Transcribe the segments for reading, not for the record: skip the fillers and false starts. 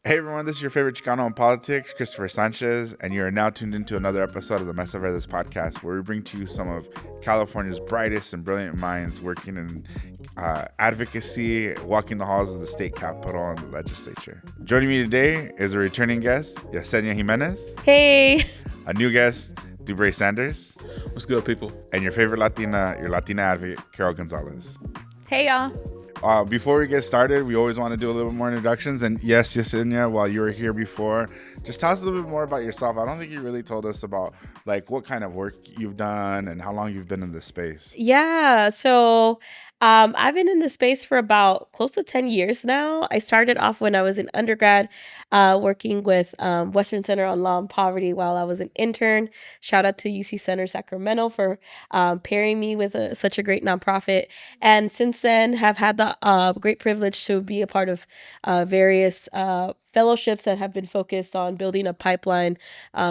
Hey everyone, this is your favorite Chicano in politics, Christopher Sanchez, and you are now tuned into another episode of the Mesa Verdes podcast, where we bring to you some of California's brightest and brilliant minds working in advocacy, walking the halls of the state capitol and the legislature. Joining me today is a returning guest, Yesenia Jimenez, Hey. a new guest, Dubrea Sanders, What's good, people? and your favorite Latina, your Latina advocate, Carol Gonzalez. Hey, y'all. Before we get started, we always want to do a little bit more introductions. And yes, Yesenia, while you were here before, just tell us a little bit more about yourself. I don't think you really told us about like what kind of work you've done and how long you've been in this space. Yeah. I've been in this space for about close to 10 years now. I started off when I was an undergrad working with Western Center on Law and Poverty while I was an intern. Shout out to UC Center Sacramento for pairing me with such a great nonprofit. And since then, have had the great privilege to be a part of various fellowships that have been focused on building a pipeline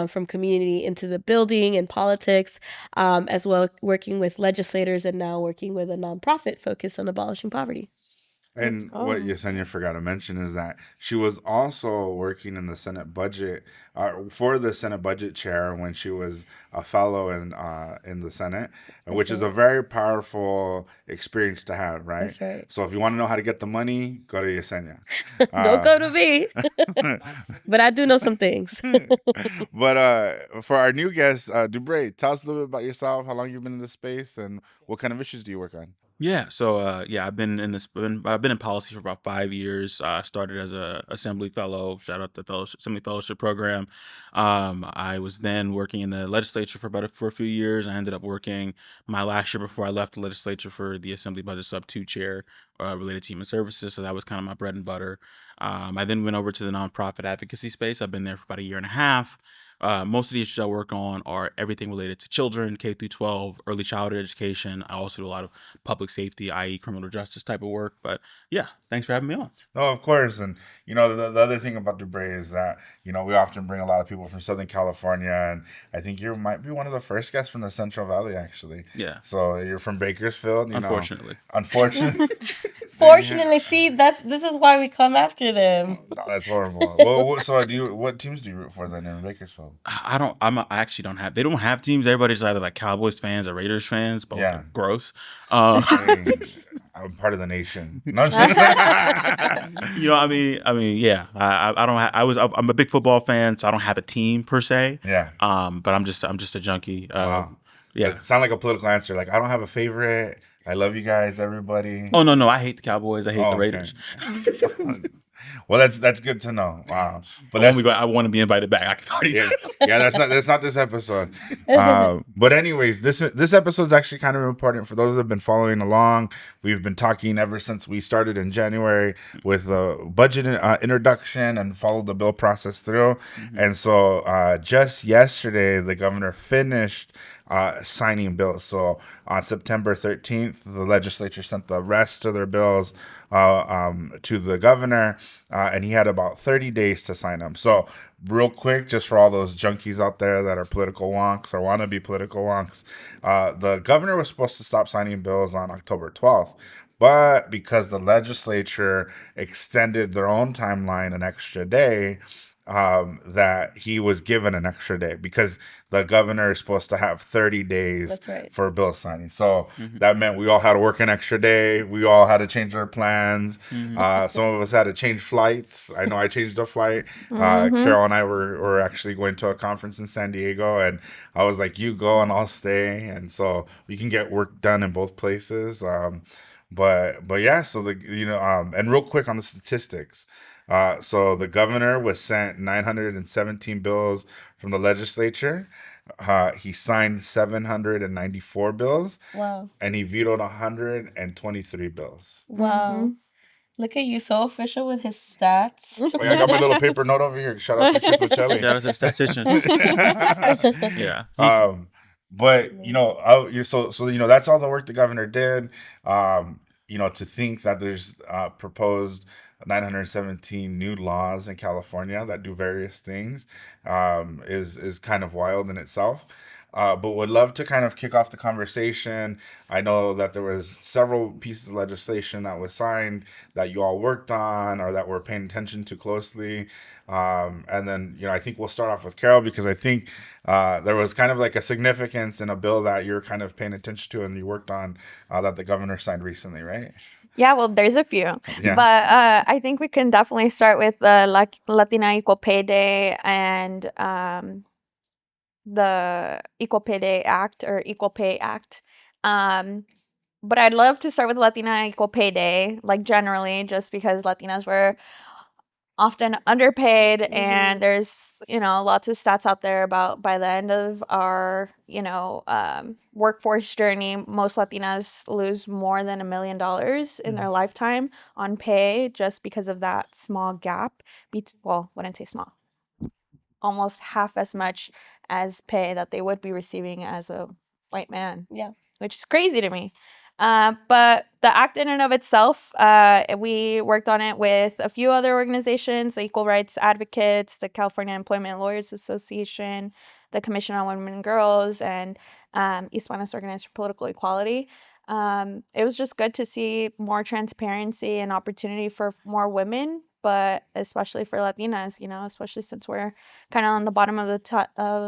from community into the building and politics, as well working with legislators and now working with a nonprofit focused on abolishing poverty. And what Yesenia forgot to mention is that she was also working in the Senate budget for the Senate budget chair when she was a fellow in the Senate, which is a very powerful experience to have, right? That's right. So if you want to know how to get the money, go to Yesenia. Don't go to me. But I do know some things. But for our new guest, Dubrea, tell us a little bit about yourself, how long you've been in this space, and what kind of issues do you work on? Yeah, I've been in I've been in policy for about 5 years. Started as a assembly fellow. Shout out to the assembly fellowship program. I was then working in the legislature for a few years. I ended up working my last year before I left the legislature for the assembly budget sub two chair related to human services. So that was kind of my bread and butter. I then went over to the nonprofit advocacy space. I've been there for about a year and a half. Most of the issues I work on are everything related to children, K through 12, early childhood education. I also do a lot of public safety, i.e. criminal justice type of work. But yeah, thanks for having me on. No, of course. And, the other thing about Dubrea is that, we often bring a lot of people from Southern California. And I think you might be one of the first guests from the Central Valley, actually. Yeah. So you're from Bakersfield, Unfortunately. Unfortunately. Fortunately, see, this is why we come after them. No, that's horrible. Well, so what teams do you root for then in Bakersfield? I actually don't have, they don't have teams. Everybody's either like Cowboys fans or Raiders fans, both Yeah. are gross. Hey, I'm part of the nation. No, Yeah. I don't I'm a big football fan, so I don't have a team per se. Yeah. But I'm just a junkie. Wow. Yeah. It sound like a political answer. Like, I don't have a favorite. I love you guys, everybody. Oh no, I hate the Cowboys. I hate the okay. Raiders. Well, that's good to know. Wow. But I want to be invited back. I can already tell. yeah, that's not this episode. But anyways, this episode is actually kind of important for those that have been following along. We've been talking ever since we started in January with the budget introduction and followed the bill process through. Mm-hmm. And so just yesterday, the governor finished signing bills. So on September 13th, the legislature sent the rest of their bills to the governor, and he had about 30 days to sign them. So real quick, just for all those junkies out there that are political wonks or want to be political wonks, the governor was supposed to stop signing bills on October 12th. But because the legislature extended their own timeline an extra day, that he was given an extra day because the governor is supposed to have 30 days for bill signing. So that meant we all had to work an extra day. We all had to change our plans. Some of us had to change flights. I know I changed a flight. Carol and I were actually going to a conference in San Diego, and I was like, you go and I'll stay. And so we can get work done in both places. But yeah, so and real quick on the statistics. So the governor was sent 917 bills from the legislature. He signed 794 bills. Wow. And he vetoed 123 bills. Wow. Look at you, so official with his stats. Oh, yeah, I got my little paper note over here. Shout out to Chris Michelli. Shout out to the statistician. Yeah. But that's all the work the governor did. To think that there's proposed 917 new laws in California that do various things is kind of wild in itself. but would love to kind of kick off the conversation. I know that there was several pieces of legislation that was signed that you all worked on or that we're paying attention to closely. And then, I think we'll start off with Carol because I think there was kind of like a significance in a bill that you're kind of paying attention to and you worked on that the governor signed recently, right? Yeah, well, there's a few. Yeah. But I think we can definitely start with the Latina Equal Pay Day and the Equal Pay Day Act or Equal Pay Act. But I'd love to start with Latina Equal Pay Day, like generally, just because Latinas were often underpaid, and there's lots of stats out there about by the end of our workforce journey, most Latinas lose more than $1 million in their lifetime on pay just because of that small gap. Well, wouldn't say small, almost half as much as pay that they would be receiving as a white man. Yeah. Which is crazy to me. But the act in and of itself, we worked on it with a few other organizations, the Equal Rights Advocates, the California Employment Lawyers Association, the Commission on Women and Girls, and Hispanos Organized for Political Equality. It was just good to see more transparency and opportunity for more women, but especially for Latinas, especially since we're kind of on the bottom of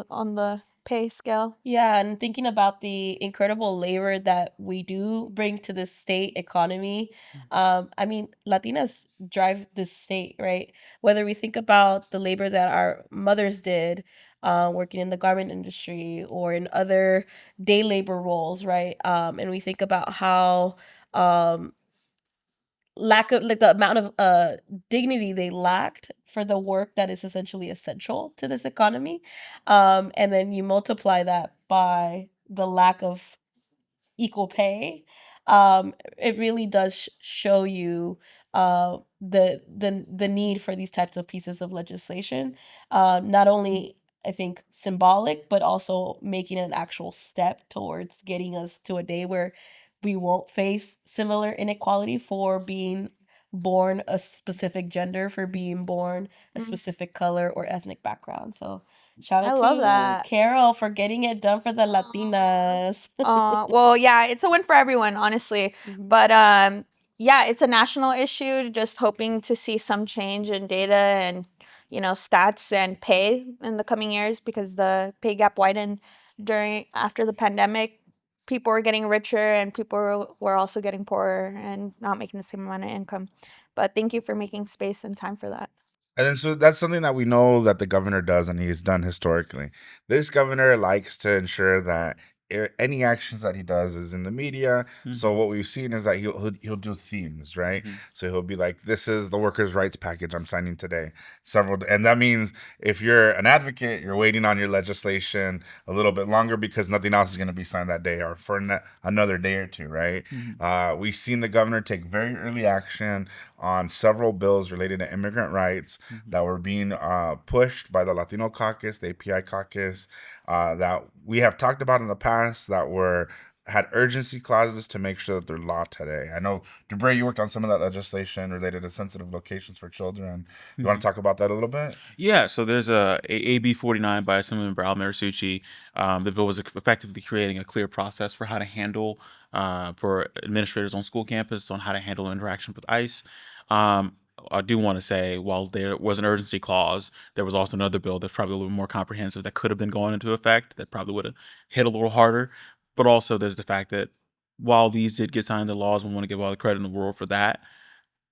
on the pay scale. Yeah, and thinking about the incredible labor that we do bring to the state economy. I mean, Latinas drive this state, right? Whether we think about the labor that our mothers did, working in the garment industry or in other day labor roles, right? And we think about how lack of the amount of dignity they lacked for the work that is essentially essential to this economy, and then you multiply that by the lack of equal pay. It really does show you the need for these types of pieces of legislation, not only I think symbolic, but also making an actual step towards getting us to a day where we won't face similar inequality for being born a specific gender, for being born a specific color or ethnic background. So shout out love to that. Carol for getting it done for the Latinas. Well, yeah, it's a win for everyone, honestly. But yeah, it's a national issue. Just hoping to see some change in data and stats and pay in the coming years, because the pay gap widened after the pandemic. People were getting richer and people were also getting poorer and not making the same amount of income. But thank you for making space and time for that. And then so that's something that we know that the governor does and he's done historically. This governor likes to ensure that any actions that he does is in the media. So what we've seen is that he'll do themes, right? So he'll be like, "This is the workers' rights package I'm signing today." And that means if you're an advocate, you're waiting on your legislation a little bit longer because nothing else is going to be signed that day or for another day or two, right? We've seen the governor take very early action on several bills related to immigrant rights that were being pushed by the Latino caucus, the API caucus, that we have talked about in the past that had urgency clauses to make sure that they're law today. I know, Dubrea, you worked on some of that legislation related to sensitive locations for children. You want to talk about that a little bit? Yeah, so there's a AB 49 by Assemblyman Al Marisucci. The bill was effectively creating a clear process for how to handle, for administrators on school campus, on how to handle interaction with ICE. I do want to say, while there was an urgency clause, there was also another bill that's probably a little more comprehensive that could have been going into effect that probably would have hit a little harder. But also there's the fact that while these did get signed into laws, we want to give all the credit in the world for that.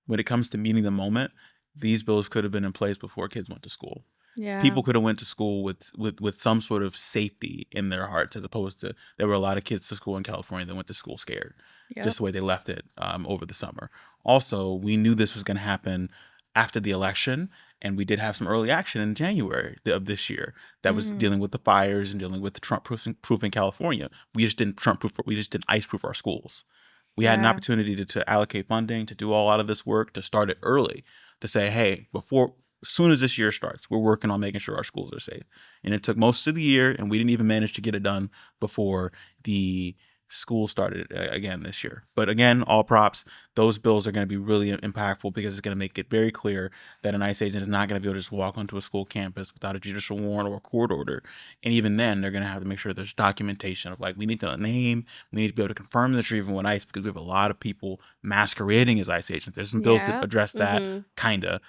When it comes to meeting the moment, these bills could have been in place before kids went to school. Yeah. People could have went to school with some sort of safety in their hearts, as opposed to there were a lot of kids to school in California that went to school scared, just the way they left it over the summer. Also, we knew this was going to happen after the election, and we did have some early action in January of this year that was dealing with the fires and dealing with the Trump proof in California. We just didn't we just didn't ice proof our schools. We had an opportunity to allocate funding, to do a lot of this work, to start it early, to say, hey, as soon as this year starts, we're working on making sure our schools are safe. And it took most of the year, and we didn't even manage to get it done before the school started again this year. But again, all props. Those bills are going to be really impactful because it's going to make it very clear that an ICE agent is not going to be able to just walk onto a school campus without a judicial warrant or a court order. And even then, they're going to have to make sure there's documentation of like, we need to know a name, we need to be able to confirm that you're even with ICE, because we have a lot of people masquerading as ICE agents. There's some bills to Yeah. address that, kinda,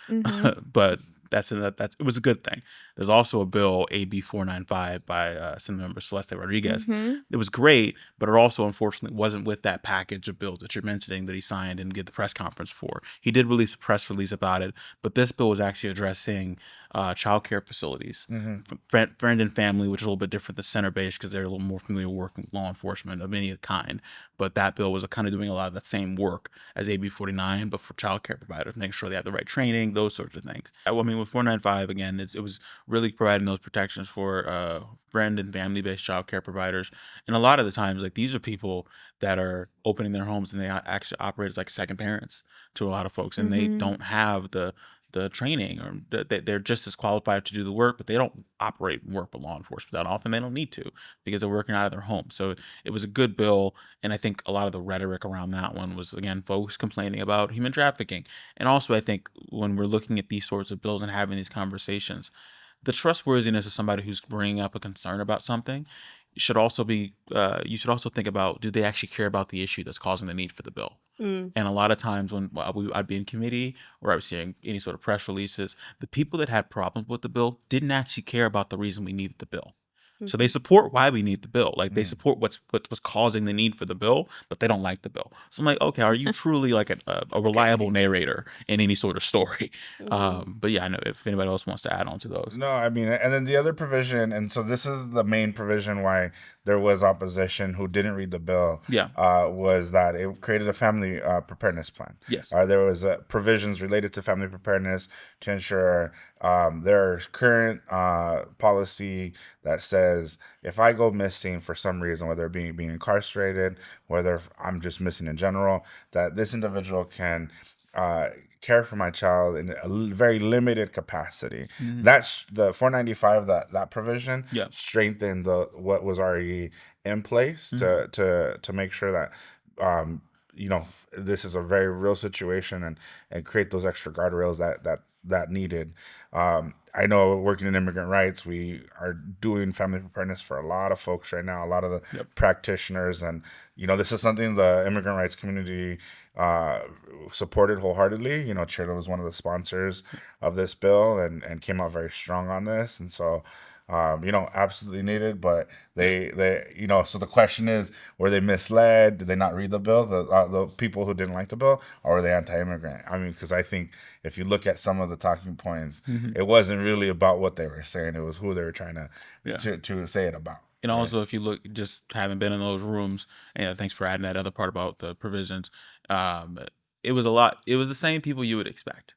but it was a good thing. There's also a bill, AB 495 by Senator Celeste Rodriguez. It was great, but it also unfortunately wasn't with that package of bills that you're mentioning that he signed and did the press conference for. He did release a press release about it, but this bill was actually addressing child care facilities, friend and family, which is a little bit different than center-based because they're a little more familiar working with law enforcement of any kind. But that bill was kind of doing a lot of that same work as AB 49, but for child care providers, making sure they have the right training, those sorts of things. I mean, with 495, again, it was really providing those protections for friend and family-based child care providers. And a lot of the times, like, these are people that are opening their homes and they actually operate as like second parents to a lot of folks, and they don't have the training, or they're just as qualified to do the work, but they don't operate and work with law enforcement that often. They don't need to because they're working out of their home. So it was a good bill. And I think a lot of the rhetoric around that one was, again, folks complaining about human trafficking. And also, I think when we're looking at these sorts of bills and having these conversations, the trustworthiness of somebody who's bringing up a concern about something should also be, you should also think about, do they actually care about the issue that's causing the need for the bill? And a lot of times when I'd be in committee or I was seeing any sort of press releases, the people that had problems with the bill didn't actually care about the reason we needed the bill. So they support why we need the bill. Like, they support what's causing the need for the bill, but they don't like the bill. So I'm like, okay, are you truly like a reliable narrator in any sort of story? But yeah, I know if anybody else wants to add on to those. No, I mean, and then the other provision, and so this is the main provision why there was opposition who didn't read the bill. Yeah. Was that it created a family preparedness plan. Yes. There was provisions related to family preparedness to ensure there's current policy that says if I go missing for some reason, whether being incarcerated, whether I'm just missing in general, that this individual can care for my child in a very limited capacity. That's the 495. That provision strengthened what was already in place to make sure that this is a very real situation and create those extra guardrails that needed. I know working in immigrant rights, we are doing family preparedness for a lot of folks right now, a lot of the practitioners. And, this is something the immigrant rights community supported wholeheartedly. Chirla was one of the sponsors of this bill and came out very strong on this. And so, absolutely needed, but they so the question is, were they misled? Did they not read the bill? The people who didn't like the bill, or were they anti-immigrant? I mean, because I think if you look at some of the talking points, it wasn't really about what they were saying. It was who they were trying to say it about. And also, if you look, just having been in those rooms, and thanks for adding that other part about the provisions, it was the same people you would expect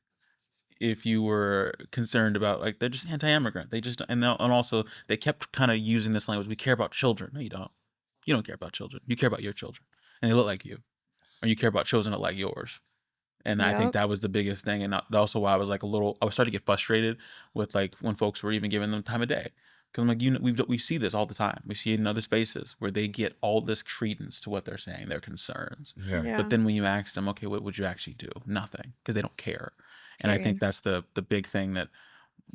if you were concerned about, like, they're just anti-immigrant. They just, and also they kept kind of using this language, we care about children. No, you don't. You don't care about children. You care about your children. And they look like you. Or you care about children that look like yours. And I think that was the biggest thing. And also why I was like I was starting to get frustrated with, like, when folks were even giving them time of day. Because I'm like, we see this all the time. We see it in other spaces where they get all this credence to what they're saying, their concerns. Yeah. But then when you ask them, okay, what would you actually do? Nothing. Because they don't care. And I think that's the big thing, that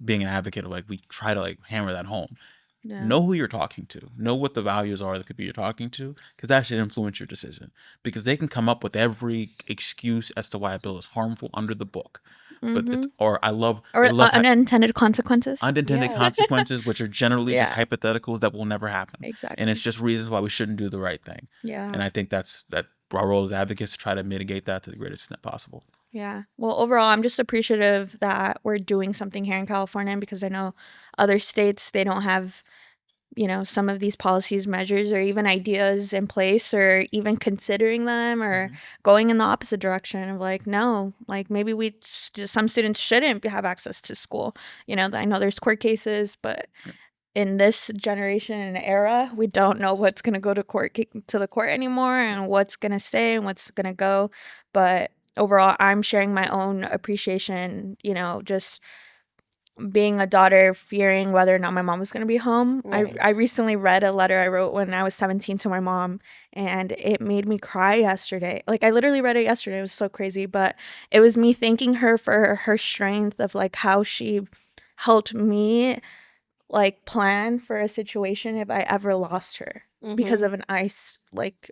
being an advocate of, like, we try to, like, hammer that home. Yeah. Know who you're talking to. Know what the values are of the people you're talking to, because that should influence your decision. Because they can come up with every excuse as to why a bill is harmful under the book. But unintended consequences. Unintended consequences, which are generally just hypotheticals that will never happen. Exactly. And it's just reasons why we shouldn't do the right thing. Yeah. And I think that our role as advocates to try to mitigate that to the greatest extent possible. Yeah. Well, overall, I'm just appreciative that we're doing something here in California, because I know other states, they don't have, some of these policies, measures, or even ideas in place, or even considering them, or going in the opposite direction of, like, no, like, maybe some students shouldn't have access to school. I know there's court cases, but in this generation and era, we don't know what's going to go to the court anymore, and what's going to stay and what's going to go. But overall, I'm sharing my own appreciation, just being a daughter, fearing whether or not my mom was going to be home. Right. I recently read a letter I wrote when I was 17 to my mom, and it made me cry yesterday. Like, I literally read it yesterday. It was so crazy, but it was me thanking her for her strength of like how she helped me like plan for a situation if I ever lost her because Mhm. of an ice like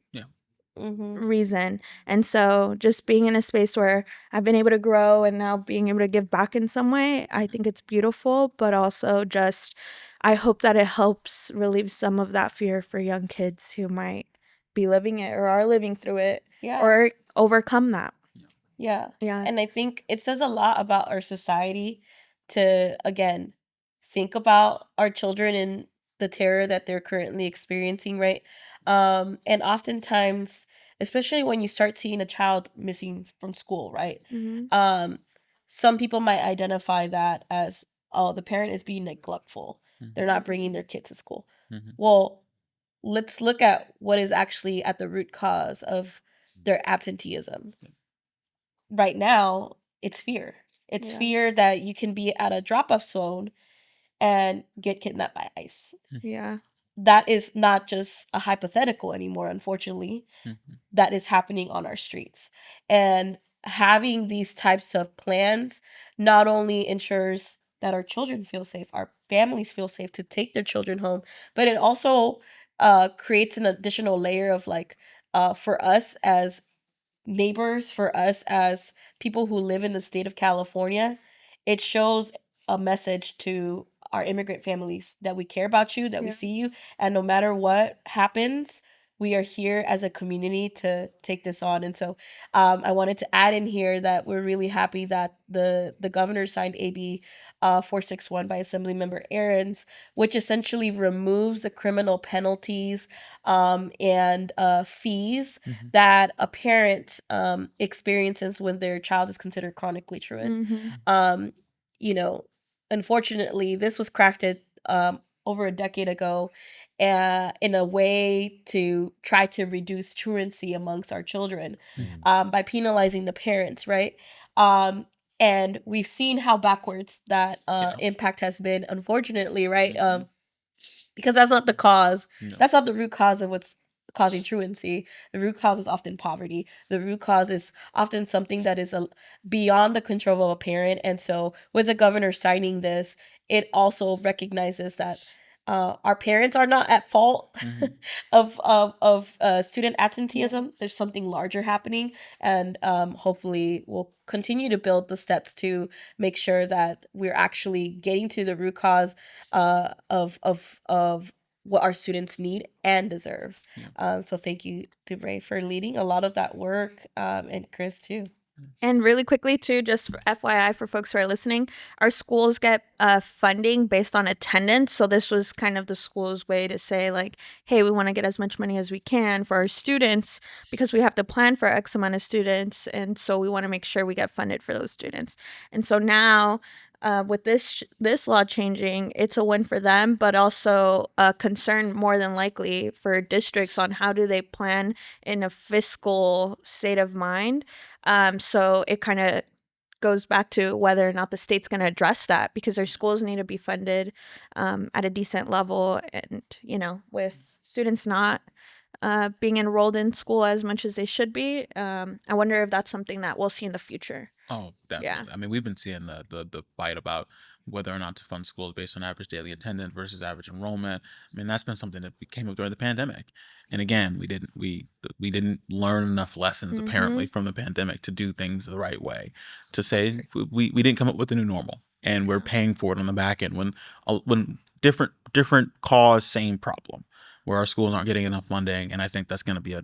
Mhm. reason. And so just being in a space where I've been able to grow and now being able to give back in some way, I think it's beautiful, but also just I hope that it helps relieve some of that fear for young kids who might be living it or are living through it Yeah. or overcome that. Yeah. Yeah. And I think it says a lot about our society to, again, think about our children and the terror that they're currently experiencing, right? And oftentimes, especially when you start seeing a child missing from school, right? Mm-hmm. Some people might identify that as, oh, the parent is being neglectful. They're not bringing their kid to school. Mhm. Well, let's look at what is actually at the root cause of their absenteeism. Right now, it's fear. It's Yeah. fear that you can be at a drop-off zone and get kidnapped by ICE. Yeah. That is not just a hypothetical anymore, unfortunately. Mhm. That is happening on our streets. And having these types of plans not only ensures that our children feel safe, our families feel safe to take their children home, but it also creates an additional layer of like, for us as neighbors, for us as people who live in the state of California, it shows a message to our immigrant families that we care about you, that we Yeah. see you, and no matter what happens, we are here as a community to take this on. And so I wanted to add in here that we're really happy that the governor signed AB 461 by Assemblymember Aarons, which essentially removes the criminal penalties and fees Mhm. that a parent experiences when their child is considered chronically truant. Mm-hmm. You know, unfortunately, this was crafted over a decade ago in a way to try to reduce truancy amongst our children by penalizing the parents, right? And we've seen how backwards that Yeah. impact has been, unfortunately, right? Mhm. Because that's not the cause. No. That's not the root cause of what's causing truancy. The root cause is often poverty. The root cause is often something that is beyond the control of a parent. And so, with the governor signing this, it also recognizes that our parents are not at fault Mhm. of student absenteeism. There's something larger happening, and hopefully, we'll continue to build the steps to make sure that we're actually getting to the root cause of what our students need and deserve. Yeah. So thank you, Dubrea, for leading a lot of that work, and Chris too. And really quickly too, just for FYI for folks who are listening, our schools get funding based on attendance. So this was kind of the school's way to say like, hey, we want to get as much money as we can for our students because we have to plan for X amount of students. And so we want to make sure we get funded for those students. And so now with this law changing, it's a win for them, but also a concern more than likely for districts on how do they plan in a fiscal state of mind. So it kind of goes back to whether or not the state's going to address that because their schools need to be funded at a decent level. And, with students not being enrolled in school as much as they should be, I wonder if that's something that we'll see in the future. Oh, definitely. I mean, we've been seeing the fight about whether or not to fund schools based on average daily attendance versus average enrollment. I mean, that's been something that came up during the pandemic. And again, we didn't learn enough lessons apparently from the pandemic to do things the right way. To say we didn't come up with the new normal, and we're paying for it on the back end when different cause same problem, where our schools aren't getting enough funding. And I think that's going to be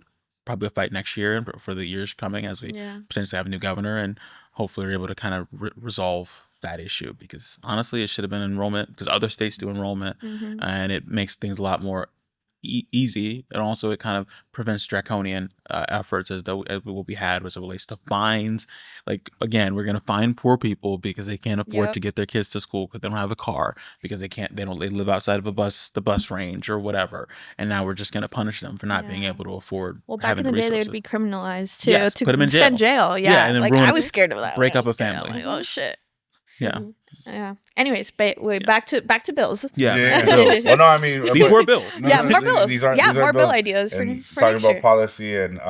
probably a fight next year and for the years coming as we potentially have a new governor, and hopefully we're able to kind of resolve that issue, because honestly it should have been enrollment, because other states do enrollment, and it makes things a lot more easy, and also it kind of prevents draconian efforts as what we had as it relates to fines. Like, again, we're going to fine poor people because they can't afford to get their kids to school because they don't have a car, because they live outside of the bus range or whatever, and now we're just going to punish them for not being able to afford back in the day they would be criminalized too, to put them in send jail. and then like ruin I was scared of that, break when up I a was kid. I'm family. like, oh shit. Yeah. Mhm. Yeah. Anyways, but wait, back to bills. Yeah. Bills. Well, no, I mean These were bills. Yeah, more bills. These are More bill bills. ideas for And for talking next about year. policy and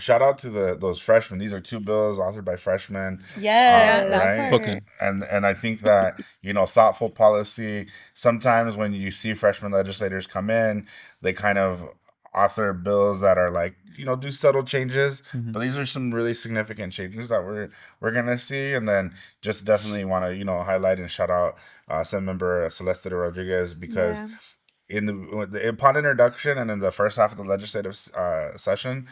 shout out to those freshmen. These are 2 bills authored by freshmen. Yes. that Right. part. Cooking. And I think that thoughtful policy. Sometimes when you see freshman legislators come in, they kind of author bills that are like do subtle changes, but these are some really significant changes that we're gonna see. And then just definitely want to highlight and shout out Senate Member Celeste Rodriguez, because upon introduction and in the first half of the legislative session,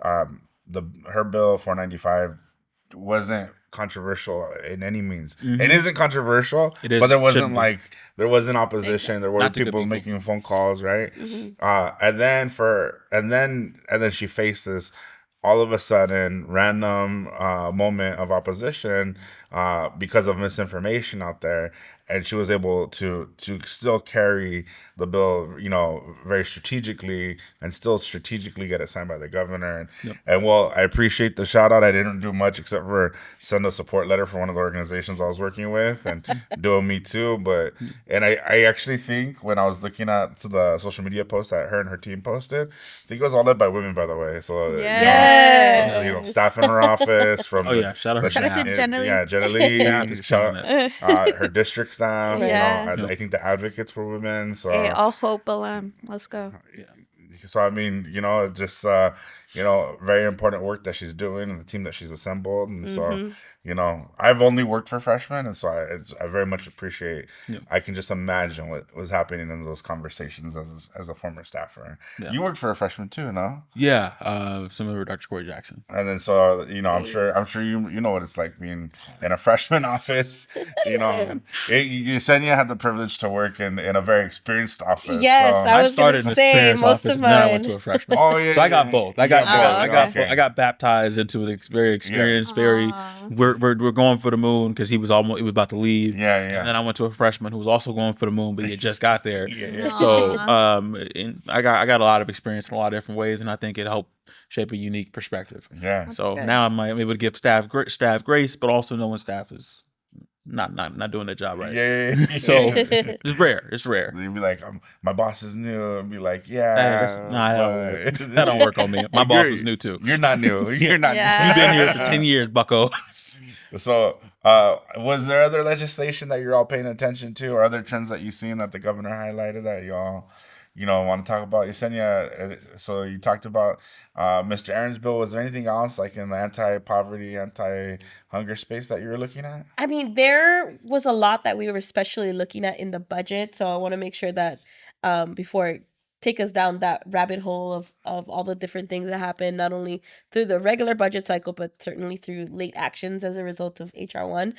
her bill 495 wasn't controversial in any means. It isn't controversial, It is. but there Shouldn't wasn't be. there wasn't opposition. There were Not to good people people. making phone calls, right? And then she faced this all of a sudden random moment of opposition because of misinformation out there, and she was able to still carry the bill, very strategically, and still strategically get it signed by the governor. And well, I appreciate the shout out. I didn't do much except for send a support letter for one of the organizations I was working with and do a Me Too. But and I actually think when I was looking at the social media post that her and her team posted, I think it was all led by women, by the way. So Yes. staff in her office from Shout out her Shout out to staff. Jenna Lee. Yeah, Jenna Lee. Staff is killing it. Her district staff. Yeah. I think the advocates were women. So Hey, all hope, let's go. so I mean, just very important work that she's doing and the team that she's assembled. And so I've only worked for freshmen, and so I very much appreciate. I can just imagine what was happening in those conversations as a former staffer. You worked for a freshman too, no? Yeah. Some of Dr. Corey Jackson. And then so I'm sure you know what it's like being in a freshman office. Yesenia had the privilege to work in a very experienced office. Yes, so. I was started gonna in a say experienced most office, of and then I mine. went to a freshman. Oh yeah. So I got both. I got both. Okay. I got baptized into an very experienced, very. We're going for the moon because he was about to leave. Yeah. And then I went to a freshman who was also going for the moon, but he had just got there. Yeah. So and I got a lot of experience in a lot of different ways, and I think it helped shape a unique perspective. Yeah. So good. now I'm able to give staff grace, but also knowing staff is not doing their job right. Yeah. So it's rare. They'd be like, my boss is new. I'd be like, Hey, yeah. that don't work on me. My boss was new too. You're not new. You're not Yeah. You've been here for 10 years, bucko. So, was there other legislation that you're all paying attention to, or other trends that you've seen that the governor highlighted that y'all, want to talk about? Yesenia, so you talked about Mr. Aaron's bill. Was there anything else like in the anti-poverty, anti-hunger space that you were looking at? I mean, there was a lot that we were especially looking at in the budget. So I want to make sure that before I take us down that rabbit hole of all the different things that happen, not only through the regular budget cycle, but certainly through late actions as a result of HR 1.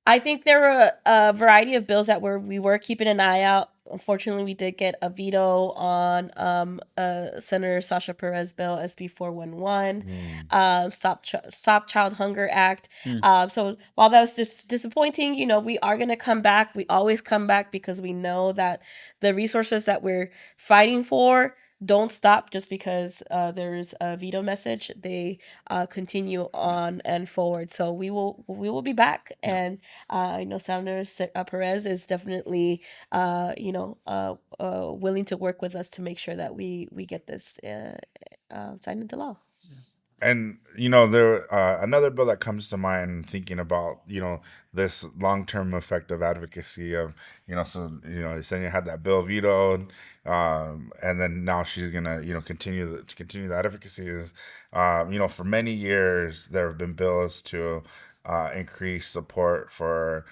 I think there were a variety of bills that we were keeping an eye out. Unfortunately, we did get a veto on Senator Sasha Perez bill, SB 411, Stop Child Hunger Act. So while that was disappointing, we are going to come back. We always come back because we know that the resources that we're fighting for don't stop just because there is a veto message. They continue on and forward. So we will be back, and I know Senator Perez is definitely willing to work with us to make sure that we get this signed into law. And there another bill that comes to mind thinking about this long-term effective advocacy of Yesenia had that bill vetoed, and then now she's gonna continue the advocacy is for many years there have been bills to increase support for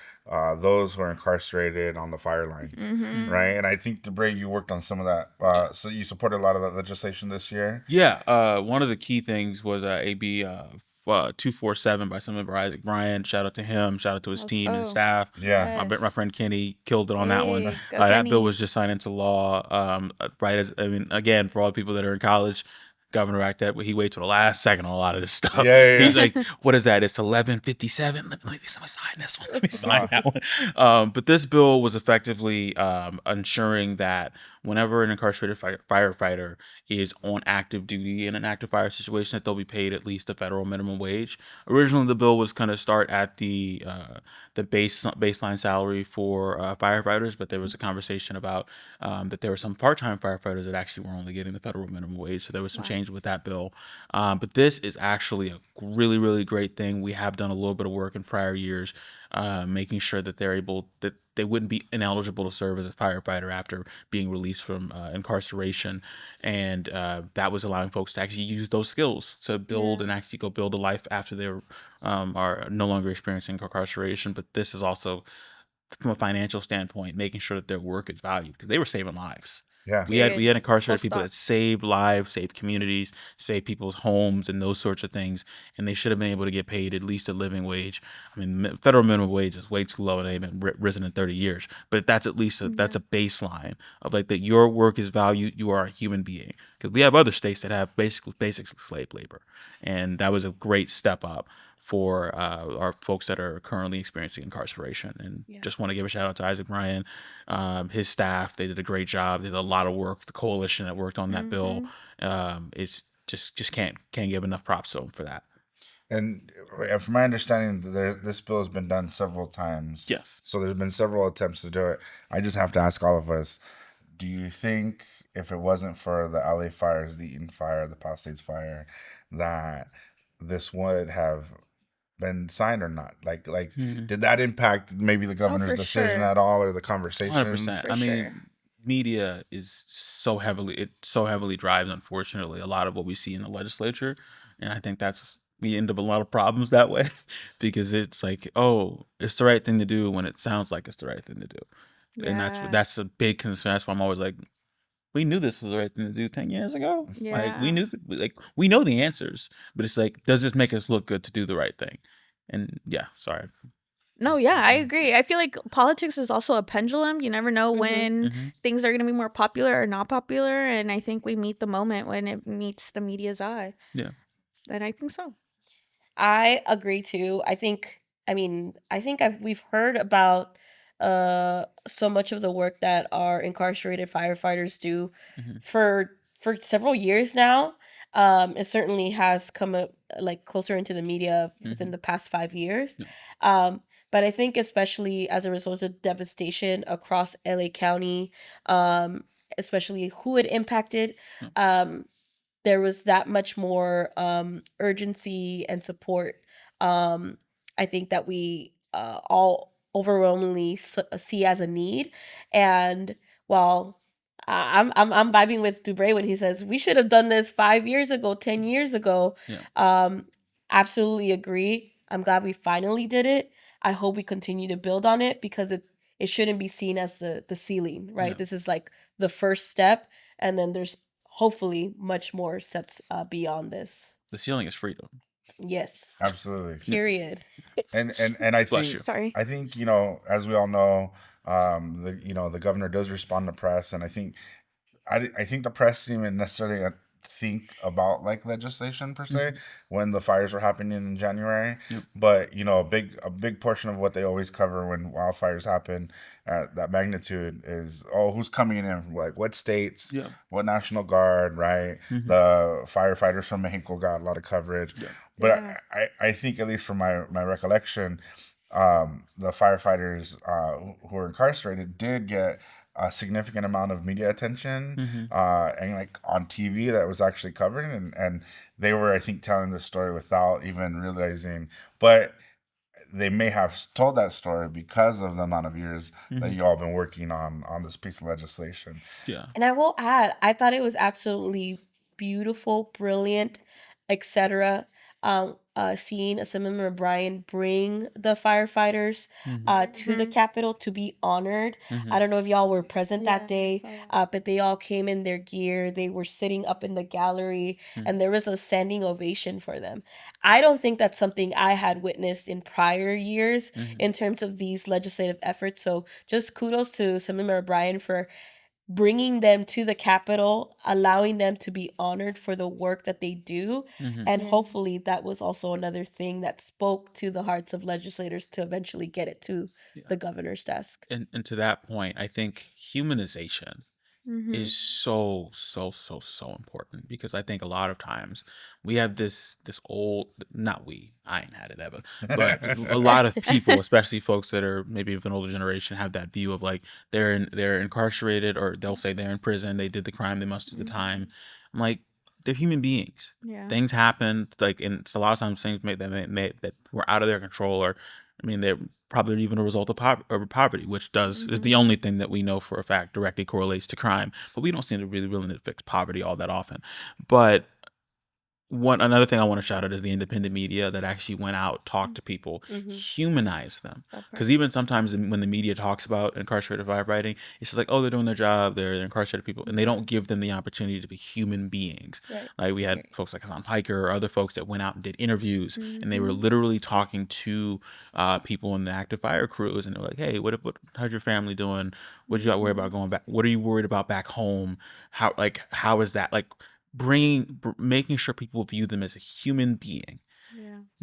those who are incarcerated on the fire lines, right? And I think, Dubrea, you worked on some of that. So you supported a lot of that legislation this year. Yeah, one of the key things was AB 247 by Senator Isaac Bryan. Shout out to him. Shout out to his team and staff. Yeah. My friend Kenny killed it on that one. Hey, That Kenny. bill was just signed into law. Again, for all the people that are in college, Governor Act that he waits till the last second on a lot of this stuff. Yeah. He's like, what is that? It's 11:57. Let me sign this one. Let me sign that one. But this bill was effectively ensuring that whenever an incarcerated firefighter is on active duty in an active fire situation, that they'll be paid at least the federal minimum wage. Originally, the bill was kind of start at the baseline salary for firefighters, but there was a conversation about that there were some part-time firefighters that actually were only getting the federal minimum wage. So there was some change with that bill. But this is actually a really, really great thing. We have done a little bit of work in prior years, making sure that that they wouldn't be ineligible to serve as a firefighter after being released from incarceration. And that was allowing folks to actually use those skills to build and actually go build a life after they are no longer experiencing incarceration. But this is also, from a financial standpoint, making sure that their work is valued, because they were saving lives. Yeah. We had incarcerated Full people stop. that saved lives, saved communities, saved people's homes, and those sorts of things. And they should have been able to get paid at least a living wage. I mean, federal minimum wage is way too low, and they haven't risen in 30 years. But that's at least that's a baseline of like that your work is valued. You are a human being, because we have other states that have basic slave labor, and that was a great step up for our folks that are currently experiencing incarceration. And just want to give a shout out to Isaac Bryan, his staff. They did a great job. They did a lot of work. The coalition that worked on that bill, it's just can't give enough props to them for that. And from my understanding, this bill has been done several times. Yes. So there's been several attempts to do it. I just have to ask all of us, do you think if it wasn't for the LA fires, the Eaton fire, the Palisades fire, that this would have been signed or not? Like, did that impact maybe the governor's for decision sure. at all, or the conversations? 100%. For I mean, sure. media is so heavily drives, unfortunately, a lot of what we see in the legislature, and I think we end up a lot of problems that way, because it's like, oh, it's the right thing to do when it sounds like it's the right thing to do, and that's a big concern. That's why I'm always like, we knew this was the right thing to do 10 years ago. Like, we knew, we know the answers, but it's like, does this make us look good to do the right thing? And sorry. No, yeah, I agree. I feel like politics is also a pendulum. You never know when things are going to be more popular or not popular. And I think we meet the moment when it meets the media's eye. Yeah. And I think so. I agree too. We've heard about so much of the work that our incarcerated firefighters do for several years now. It certainly has come up like closer into the media within the past 5 years. But I think especially as a result of devastation across LA County, especially who it impacted, there was that much more urgency and support. I think that we all overwhelmingly see as a need. And while I'm vibing with Dubrea when he says we should have done this 5 years ago, 10 years ago. Absolutely agree. I'm glad we finally did it. I hope we continue to build on it, because it shouldn't be seen as the ceiling, right? Yeah. This is like the first step, and then there's hopefully much more steps beyond this. The ceiling is freedom. Yes. Absolutely. Period. And I Bless think you. Sorry. I think, as we all know, the governor does respond to press, and I think the press didn't even necessarily think about like legislation per se when the fires were happening in January. But a big portion of what they always cover when wildfires happen at that magnitude is, who's coming in, like what states, what National Guard, right? The firefighters from Mexico got a lot of coverage. But I think, at least from my recollection, the firefighters who were incarcerated did get a significant amount of media attention, and like on TV that was actually covered, and they were, I think, telling the story without even realizing, but they may have told that story because of the amount of years that you all been working on this piece of legislation. Yeah. And I will add, I thought it was absolutely beautiful, brilliant, etc. Seeing Assemblymember Bryan bring the firefighters to the Capitol to be honored. I don't know if y'all were present that day, but they all came in their gear. They were sitting up in the gallery, and there was a standing ovation for them. I don't think that's something I had witnessed in prior years in terms of these legislative efforts. So just kudos to Assemblymember Bryan for bringing them to the Capitol, allowing them to be honored for the work that they do. And Yeah. hopefully that was also another thing that spoke to the hearts of legislators to eventually get it to the governor's desk. And to that point, I think humanization is so important, because I think a lot of times we have this old, not we, I ain't had it ever, but a lot of people, especially folks that are maybe of an older generation, have that view of like they're incarcerated, or they'll say they're in prison, they did the crime, they must do the time. I'm like, they're human beings. Yeah. Things happen, like, and it's a lot of times things that were out of their control, or I mean, they're probably even a result of poverty, which is the only thing that we know for a fact directly correlates to crime. But we don't seem to really willing to fix poverty all that often. But another thing I want to shout out is the independent media that actually went out, talked to people, humanized them. Because even sometimes when the media talks about incarcerated firefighting, it's just like, oh, they're doing their job, they're incarcerated people, and they don't give them the opportunity to be human beings. Right. Like we had folks like Hassan Piker or other folks that went out and did interviews, and they were literally talking to people in the active fire crews, and they're like, hey, how's your family doing? What you got to worry about going back? What are you worried about back home? How is that? Like, making sure people view them as a human being,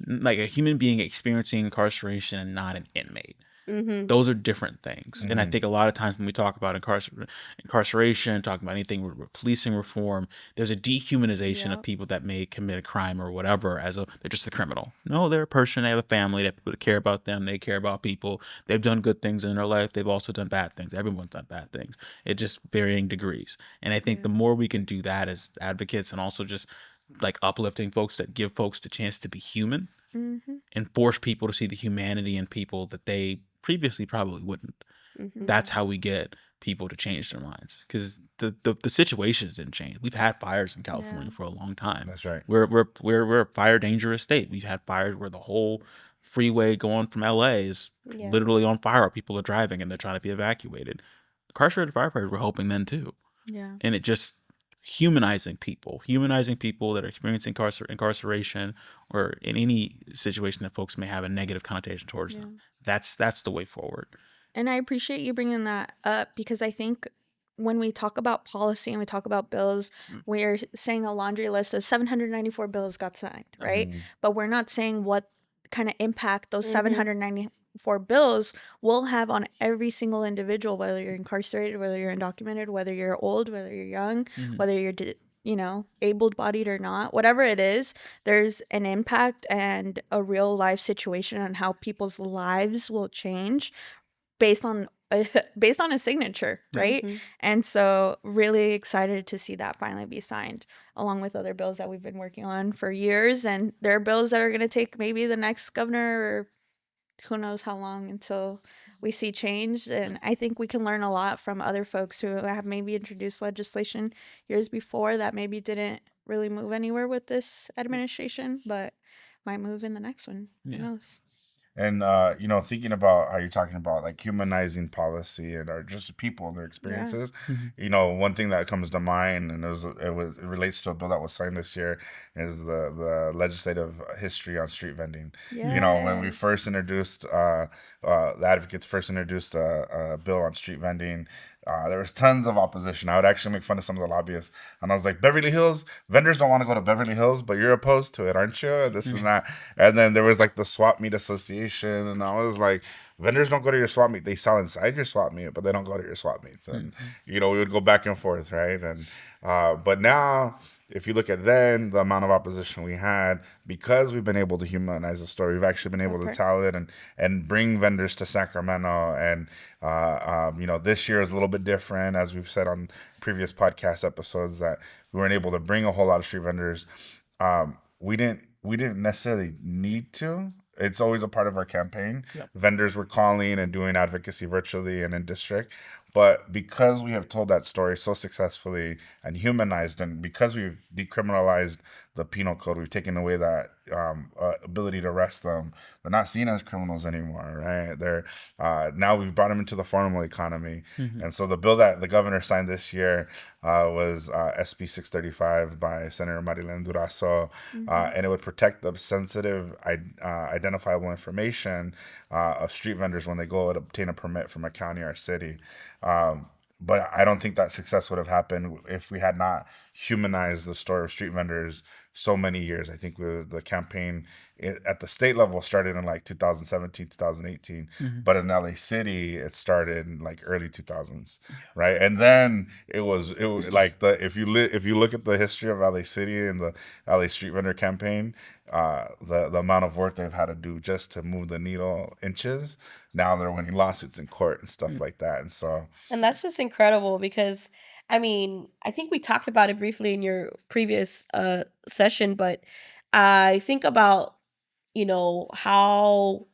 like a human being experiencing incarceration and not an inmate. Those are different things. And I think a lot of times when we talk about incarceration, talking about anything with policing reform, there's a dehumanization of people that may commit a crime or whatever they're just a criminal. No, they're a person, they have a family, they have people that care about them, they care about people, they've done good things in their life, they've also done bad things. Everyone's done bad things. It's just varying degrees. And I think the more we can do that as advocates, and also just like uplifting folks that give folks the chance to be human, and force people to see the humanity in people that they previously probably wouldn't. That's how we get people to change their minds, because the situations didn't change. We've had fires in California for a long time. That's right. We're a fire dangerous state. We've had fires where the whole freeway going from LA is literally on fire. People are driving and they're trying to be evacuated. Incarcerated firefighters were helping then too. Yeah. And it just humanizing people that are experiencing incarceration, or in any situation that folks may have a negative connotation towards them. That's the way forward. And I appreciate you bringing that up, because I think when we talk about policy and we talk about bills, we're saying a laundry list of 794 bills got signed, right? But we're not saying what kind of impact those 794 bills will have on every single individual, whether you're incarcerated, whether you're undocumented, whether you're old, whether you're young, whether you're able-bodied or not, whatever it is, there's an impact and a real life situation on how people's lives will change based on a signature, right? And so really excited to see that finally be signed, along with other bills that we've been working on for years. And there are bills that are going to take maybe the next governor, or who knows how long, until we see change. And I think we can learn a lot from other folks who have maybe introduced legislation years before that maybe didn't really move anywhere with this administration, but might move in the next one. Who knows? And thinking about how you're talking about like humanizing policy and or just people and their experiences, one thing that comes to mind, and it relates to a bill that was signed this year, is the legislative history on street vending. When we first introduced the advocates first introduced a bill on street vending, there was tons of opposition. I would actually make fun of some of the lobbyists, and I was like, Beverly Hills vendors don't want to go to Beverly Hills, but you're opposed to it, aren't you? This is not. And then there was like the swap meet association, and I was like, vendors don't go to your swap meet. They sell inside your swap meet, but they don't go to your swap meets. And we would go back and forth, right? And but now, if you look at then the amount of opposition we had, because we've been able to humanize the story, we've actually been able to tell it and bring vendors to Sacramento. And this year is a little bit different, as we've said on previous podcast episodes, that we weren't able to bring a whole lot of street vendors. We didn't necessarily need to. It's always a part of our campaign. Vendors were calling and doing advocacy virtually and in district. But because we have told that story so successfully and humanized, and because we've decriminalized the penal code, we've taken away that ability to arrest them. They're not seen as criminals anymore, right? They're now we've brought them into the formal economy. And so the bill that the governor signed this year was SB 635 by Senator Marilyn Durazo, and it would protect the sensitive identifiable information of street vendors when they go and obtain a permit from a county or city. but I don't think that success would have happened if we had not humanized the story of street vendors so many years. I think the campaign at the state level started in like 2017, 2018, but in LA City it started in like early 2000s, right? And then it was like if you look at the history of LA City and the LA Street Vendor campaign, the amount of work they've had to do just to move the needle inches. Now they're winning lawsuits in court and stuff like that, and so. And that's just incredible because, I mean, I think we talked about it briefly in your previous session, but I think about, how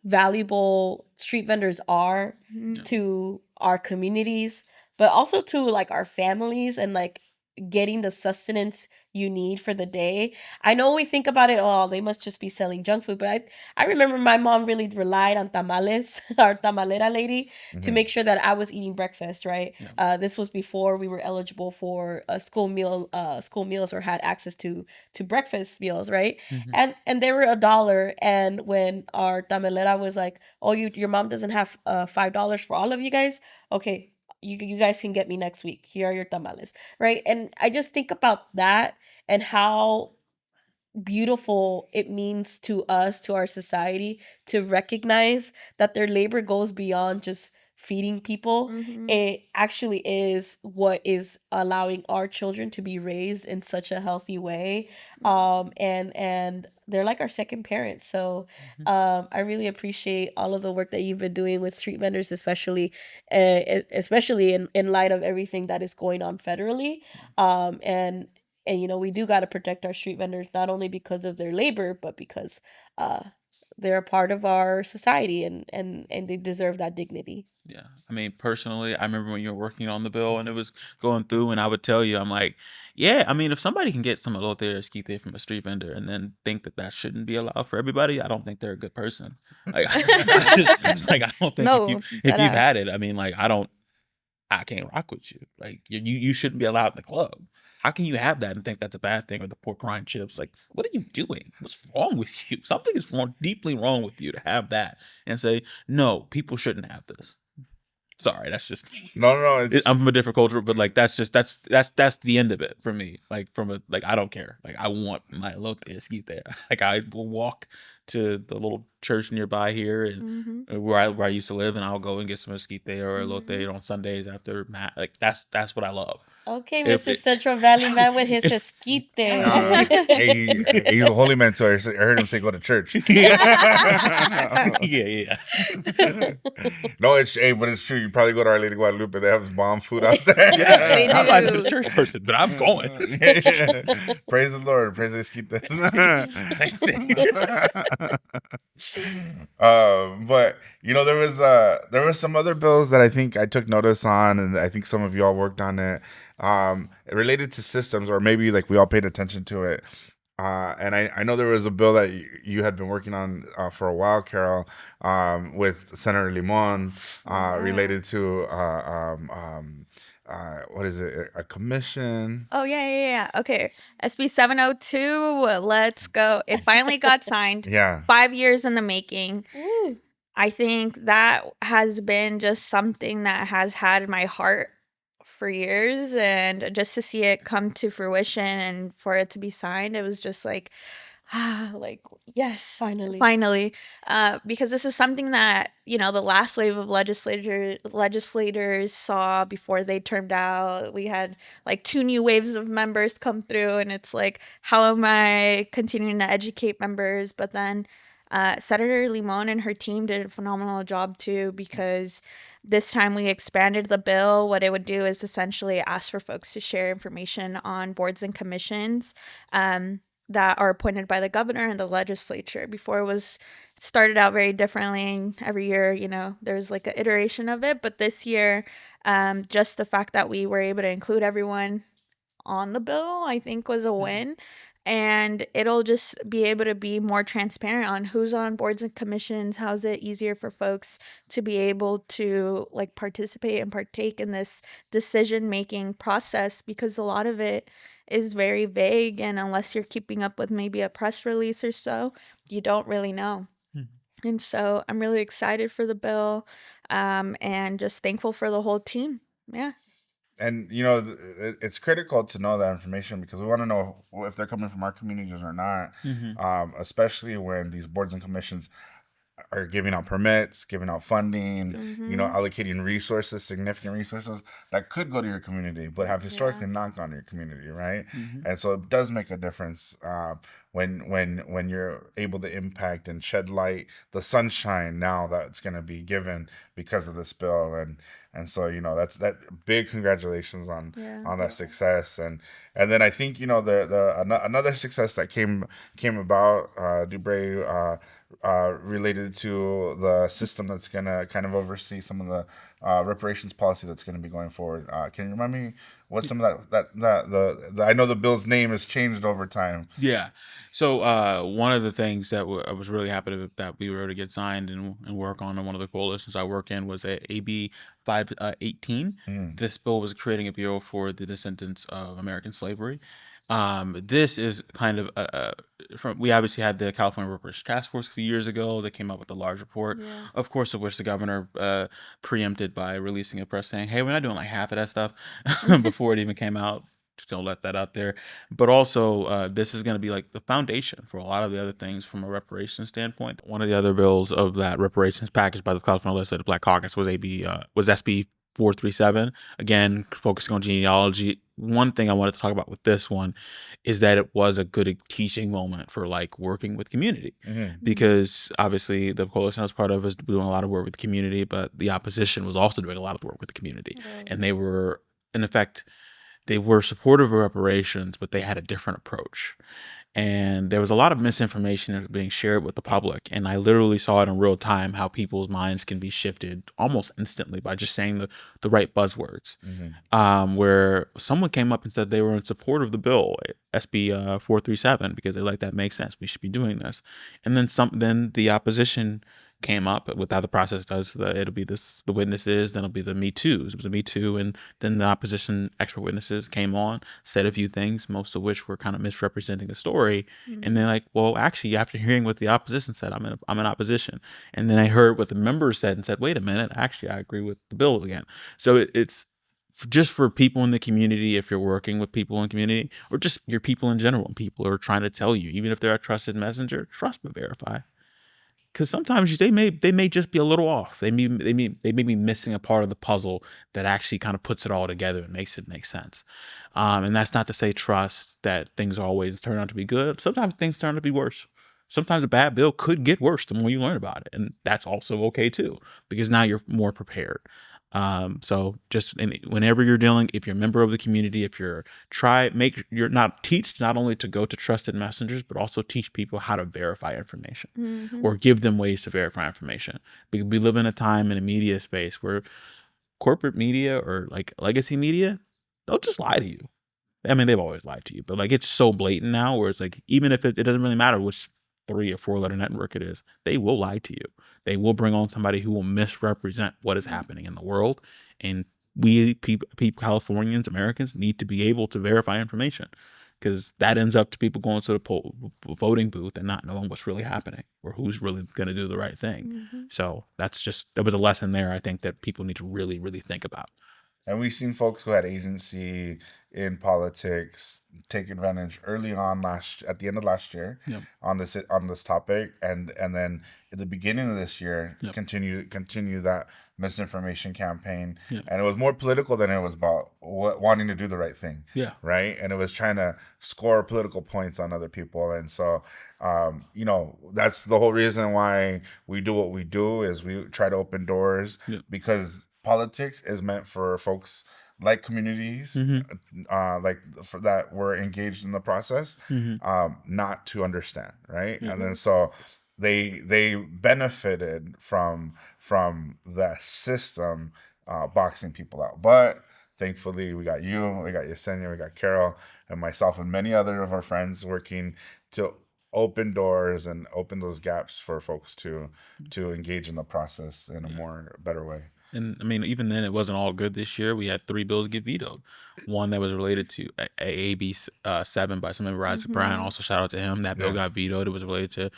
valuable street vendors are to our communities, but also to like our families and like getting the sustenance you need for the day. I know we think about it, oh, they must just be selling junk food, but I remember my mom really relied on tamales, our tamalera lady, to make sure that I was eating breakfast, right? This was before we were eligible for a school meals or had access to breakfast meals, right? And they were $1. And when our tamalera was like, oh, your mom doesn't have $5 for all of you guys, okay, you guys can get me next week. Here are your tamales, right? And I just think about that and how beautiful it means to us, to our society, to recognize that their labor goes beyond just feeding people. It actually is what is allowing our children to be raised in such a healthy way. And they're like our second parents. So I really appreciate all of the work that you've been doing with street vendors, especially in light of everything that is going on federally. And we do got to protect our street vendors, not only because of their labor, but because they're a part of our society and they deserve that dignity. Yeah. I mean, personally, I remember when you were working on the bill and it was going through, and I would tell you, I'm like, yeah, I mean, if somebody can get some elote or esquite from a street vendor and then think that shouldn't be allowed for everybody, I don't think they're a good person. Like, I don't think if you've had it, I mean, like, I can't rock with you. Like, you shouldn't be allowed in the club. How can you have that and think that's a bad thing, or the pork rind chips? Like, what are you doing? What's wrong with you? Something is deeply wrong with you to have that and say, no, people shouldn't have this. Sorry, that's just me. No. I'm from a different culture, but like that's the end of it for me. Like I don't care. Like I want my elote esquite there. Like I will walk to the little church nearby here and where I used to live, and I'll go and get some esquite or elote on Sundays after mass. Like that's what I love. Okay, Mr. Central Valley man with his esquite. He's a holy man, so I heard him say go to church. Yeah. No, but it's true. You probably go to Our Lady Guadalupe. They have bomb food out there. Yeah, they do. I'm not even a church person, but I'm going. Praise the Lord. Praise the esquite. Same thing. But there was some other bills that I think I took notice on, and I think some of y'all worked on it, related to systems, or maybe like we all paid attention to it. And I know there was a bill that you had been working on for a while, Carol, with Senator Limon, related to what is it? A commission? Oh, yeah. Okay. SB 702, let's go. It finally got signed. Yeah. 5 years in the making. Ooh. I think that has been just something that has had my heart for years, and just to see it come to fruition and for it to be signed, it was just like, like, yes, finally. Because this is something that, the last wave of legislators saw before they turned out. We had like 2 new waves of members come through, and it's like, how am I continuing to educate members? But then Senator Limon and her team did a phenomenal job too, because this time we expanded the bill. What it would do is essentially ask for folks to share information on boards and commissions that are appointed by the governor and the legislature. Before it started out very differently. Every year, there's like an iteration of it. But this year, just the fact that we were able to include everyone on the bill, I think was a win. And it'll just be able to be more transparent on who's on boards and commissions. How's it easier for folks to be able to like participate and partake in this decision-making process, because a lot of it is very vague, and unless you're keeping up with maybe a press release or so, you don't really know. And so I'm really excited for the bill, and just thankful for the whole team. Yeah. And it's critical to know that information because we want to know if they're coming from our communities or not. Especially when these boards and commissions are giving out permits, giving out funding, allocating resources, significant resources that could go to your community, but have historically not gone to your community, right? And so it does make a difference when you're able to impact and shed light, the sunshine now that's going to be given because of this bill, and so that's that big congratulations on that success, and then I think another success that came about, Dubrea, related to the system that's going to kind of oversee some of the reparations policy that's going to be going forward. Can you remind me what some of I know the bill's name has changed over time. Yeah. So one of the things that I was really happy that we were able to get signed and work on in one of the coalitions I work in was AB 518. This bill was creating a bureau for the descendants of American slavery. This is kind of we obviously had the California Reparations Task Force a few years ago that came out with a large report, of course, of which the governor preempted by releasing a press saying, hey, we're not doing like half of that stuff before it even came out. Just gonna let that out there. But also, this is gonna be like the foundation for a lot of the other things from a reparations standpoint. One of the other bills of that reparations package by the California Legislative Black Caucus was SB 437. Again, focusing on genealogy. One thing I wanted to talk about with this one is that it was a good teaching moment for like working with community, because obviously the coalition I was part of was doing a lot of work with the community, but the opposition was also doing a lot of work with the community, and they were, in effect, they were supportive of reparations, but they had a different approach. And there was a lot of misinformation that was being shared with the public. And I literally saw it in real time, how people's minds can be shifted almost instantly by just saying the right buzzwords. Where someone came up and said they were in support of the bill, SB 437, because they're like, that makes sense. We should be doing this. And then the opposition came up with how the process does. It'll be the witnesses, then it'll be the Me Too's. It was a Me Too, and then the opposition expert witnesses came on, said a few things, most of which were kind of misrepresenting the story. And they're like, well, actually, after hearing what the opposition said, I'm in opposition. And then I heard what the members said and said, wait a minute, actually, I agree with the bill again. So it's just for people in the community, if you're working with people in the community, or just your people in general, and people are trying to tell you, even if they're a trusted messenger, trust but verify. Because sometimes they may just be a little off. They may be missing a part of the puzzle that actually kind of puts it all together and makes it make sense. And that's not to say trust that things always turn out to be good. Sometimes things turn out to be worse. Sometimes a bad bill could get worse the more you learn about it, and that's also okay too, because now you're more prepared. So just whenever you're dealing, if you're a member of the community, if you're teach not only to go to trusted messengers, but also teach people how to verify information or give them ways to verify information. Because we live in a time in a media space where corporate media or like legacy media, they'll just lie to you. I mean, they've always lied to you, but like it's so blatant now where it's like, even if it doesn't really matter which 3 or 4 letter network it is, they will lie to you. They will bring on somebody who will misrepresent what is happening in the world. And we people, Californians, Americans, need to be able to verify information, because that ends up to people going to the voting booth and not knowing what's really happening or who's really going to do the right thing. So there was a lesson there, I think, that people need to really, really think about. And we've seen folks who had agency in politics take advantage early on at the end of last year on this topic, and then at the beginning of this year continue that misinformation campaign. And it was more political than it was about wanting to do the right thing. Right. And it was trying to score political points on other people. And so that's the whole reason why we do what we do, is we try to open doors, because politics is meant for folks like communities, like for that were engaged in the process, not to understand, right? And then so they benefited from the system boxing people out. But thankfully, we got you, we got Yesenia, we got Carol, and myself, and many other of our friends working to open doors and open those gaps for folks to engage in the process in a better way. And I mean, even then, it wasn't all good this year. We had 3 bills get vetoed. One that was related to AB7 by Senator Isaac Brown. Also, shout out to him. That bill Yeah. got vetoed. It was related to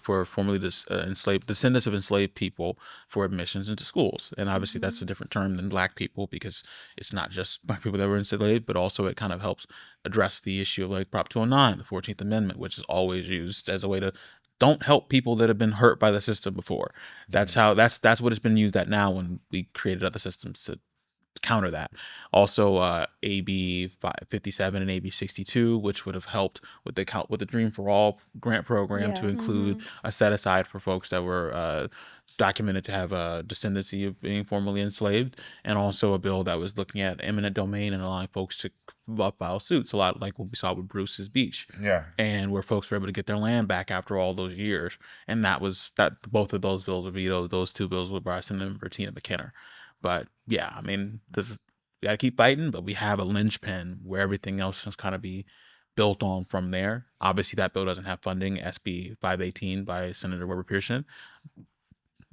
for formerly enslaved descendants of enslaved people for admissions into schools. And obviously, that's a different term than Black people, because it's not just Black people that were enslaved, but also it kind of helps address the issue of like Prop 209, the 14th Amendment, which is always used as a way to don't help people that have been hurt by the system before. That's how that's what it's been used at now when we created other systems to counter that. Also, AB 57 and AB 62, which would have helped with the Dream for All grant program Yeah. to include a set aside for folks that were documented to have a descendancy of being formerly enslaved, and also a bill that was looking at eminent domain and allowing folks to file suits, a lot like what we saw with Bruce's Beach. Yeah. And where folks were able to get their land back after all those years. And both of those bills were vetoed. Those 2 bills were by Senator Tina McKenna. But yeah, I mean, we got to keep fighting, but we have a linchpin where everything else can kind of be built on from there. Obviously, that bill doesn't have funding, SB 518 by Senator Weber Pearson,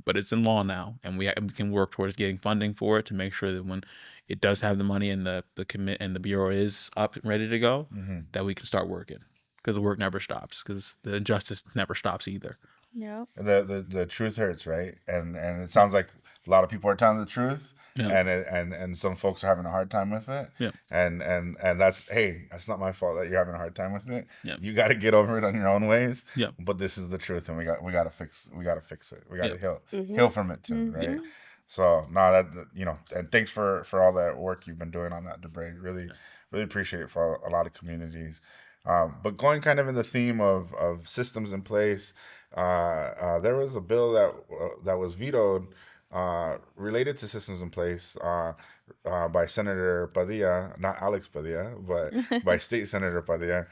but it's in law now, and we can work towards getting funding for it to make sure that when it does have the money and the commit and the bureau is up and ready to go, that we can start working, because the work never stops, because the injustice never stops either. Yeah. The truth hurts, right? And it sounds like a lot of people are telling the truth, Yeah. and some folks are having a hard time with it. Yeah. And that's not my fault that you're having a hard time with it. Yeah. You got to get over it on your own ways. Yeah. But this is the truth, and we got to fix it. We got to Yeah. heal from it too, right? So and thanks for all that work you've been doing on that, Dubrea. Really appreciate it for a lot of communities. But going kind of in the theme of systems in place, there was a bill that was vetoed related to systems in place by Senator Padilla, not Alex Padilla, but by State Senator Padilla,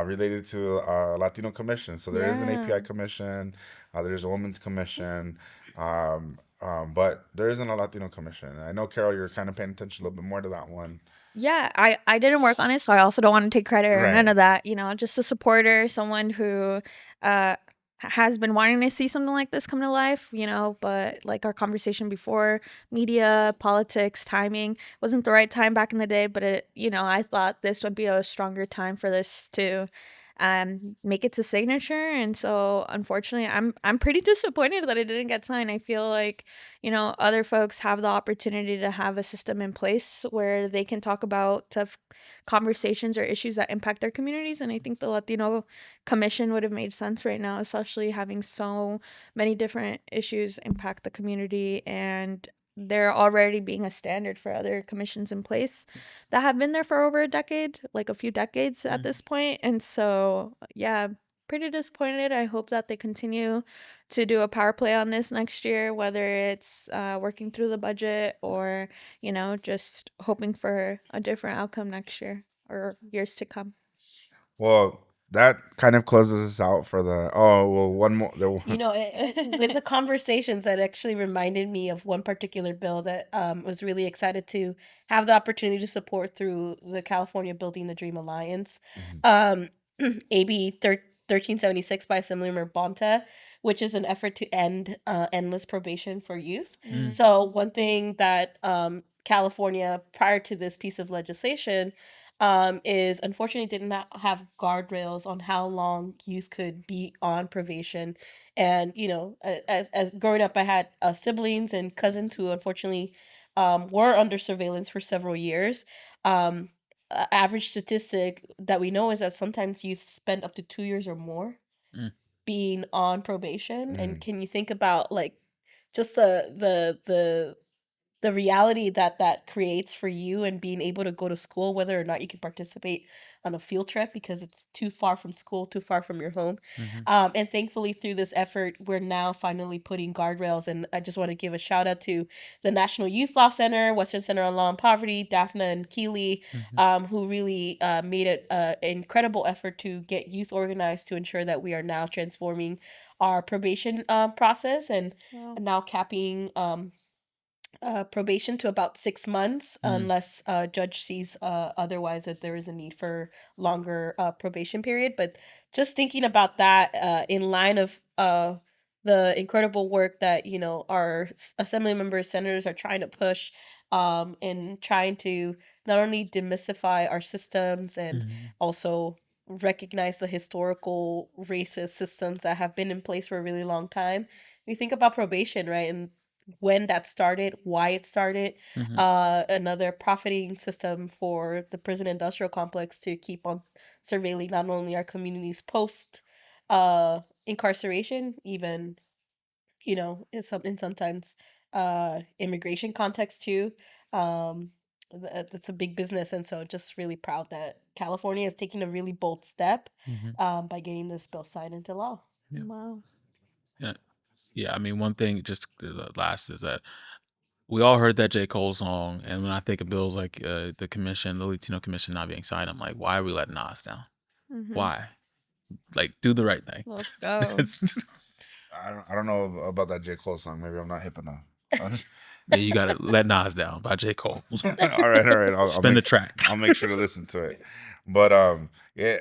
related to Latino Commission. So there is an API Commission, there's a Women's Commission, but there isn't a Latino Commission. I know, Carol, you're kind of paying attention a little bit more to that one. Yeah, I didn't work on it, so I also don't want to take credit or Right. none of that. Just a supporter, someone who has been wanting to see something like this come to life, but like our conversation before, media, politics, timing wasn't the right time back in the day, but I thought this would be a stronger time for this to make its a signature. And so unfortunately I'm pretty disappointed that it didn't get signed. I feel like other folks have the opportunity to have a system in place where they can talk about tough conversations or issues that impact their communities, and I think the Latino Commission would have made sense right now, especially having so many different issues impact the community, and there already being a standard for other commissions in place that have been there for over a decade, like a few decades at this point. And so, yeah, pretty disappointed. I hope that they continue to do a power play on this next year, whether it's working through the budget or, just hoping for a different outcome next year or years to come. Well, that kind of closes us out for one more. With the conversations, that actually reminded me of one particular bill that was really excited to have the opportunity to support through the California Building the Dream Alliance. AB 1376 by Assemblymember Bonta, which is an effort to end endless probation for youth. So one thing that California, prior to this piece of legislation, is unfortunately did not have guardrails on how long youth could be on probation. And as growing up, I had siblings and cousins who unfortunately were under surveillance for several years. Average statistic that we know is that sometimes youth spend up to 2 years or more being on probation. And can you think about like just the reality that creates for you, and being able to go to school, whether or not you can participate on a field trip because it's too far from school, too far from your home. And thankfully, through this effort, we're now finally putting guardrails. And I just want to give a shout out to the National Youth Law Center, Western Center on Law and Poverty, Daphna and Keeley, who really made it an incredible effort to get youth organized to ensure that we are now transforming our probation process and now capping probation to about 6 months, unless a judge sees otherwise that there is a need for longer probation period. But just thinking about that in line of the incredible work that our assembly members, senators are trying to push, and trying to not only demystify our systems and also recognize the historical racist systems that have been in place for a really long time. We think about probation, right? And when that started, why it started, another profiting system for the prison industrial complex to keep on surveilling not only our communities post incarceration, even in sometimes immigration context too. That's a big business, and so just really proud that California is taking a really bold step by getting this bill signed into law. Yeah. Wow. Yeah, I mean, one thing just the last is that we all heard that J. Cole song, and when I think of bills like the Latino commission not being signed, I'm like, why are we letting Nas down? Why? Like, do the right thing. Let's go. I don't know about that J. Cole song. Maybe I'm not hip enough. Yeah, you gotta let Nas down by J. Cole. all right. I'll Spin the track. I'll make sure to listen to it. But the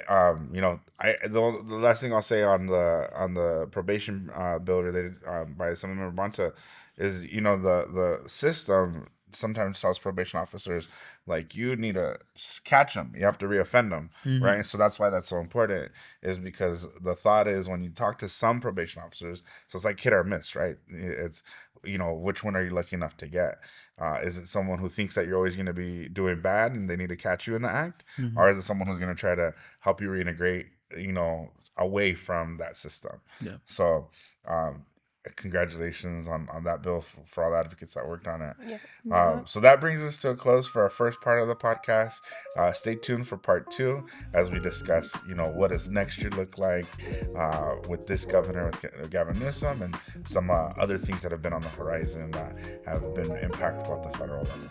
last thing I'll say on the probation bill related by Assemblyman Monta is the system sometimes tells probation officers, like, you need to catch them, you have to reoffend them, right? So that's why that's so important, is because the thought is when you talk to some probation officers, so it's like hit or miss, right? It's which one are you lucky enough to get? Is it someone who thinks that you're always going to be doing bad and they need to catch you in the act, or is it someone who's going to try to help you reintegrate away from that system? Yeah. So congratulations on that bill for all the advocates that worked on it. So that brings us to a close for our first part of the podcast. Stay tuned for part 2 as we discuss what does next year look like with this governor, with Gavin Newsom, and some other things that have been on the horizon that have been impactful at the federal level.